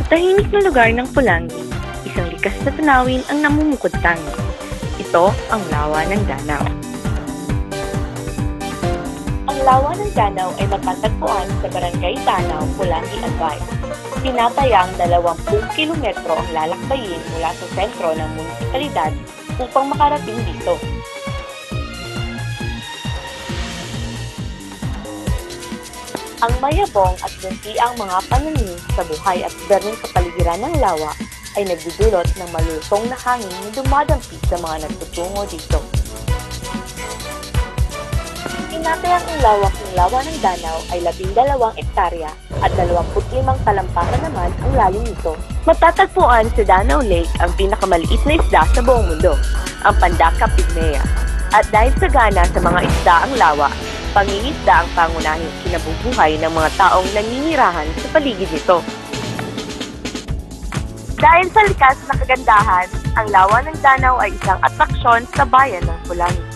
Tahimik na lugar ng Pulangi, isang likas na tanawin ang namumukod tangi. Ito ang lawa ng Danau. Ang lawa ng Danau ay matatagpuan sa Barangay Danau, Pulangi, Albay. Tinatayang 20 kilometro ang lalakbayin mula sa sentro ng munisipalidad upang makarating dito. Ang mayabong at buntiang mga pananim sa buhay at berning kapaligiran ng lawa ay nagdudulot ng malusong na hangin na dumadampis sa mga nagtutungo dito. Tinatayang ang lawak ng lawa ng Danau ay 12 ektarya at 25 talampakan naman ang lalim nito. Matatagpuan sa Danau Lake ang pinakamaliit na isda sa buong mundo, ang Pandaka pygmaea. At dahil sagana sa mga isda ang lawa, pangingisda ang pangunahing kinabubuhay ng mga taong naninirahan sa paligid nito. Dahil sa likas na kagandahan, ang lawa ng Danau ay isang atraksyon sa bayan ng Pulangi.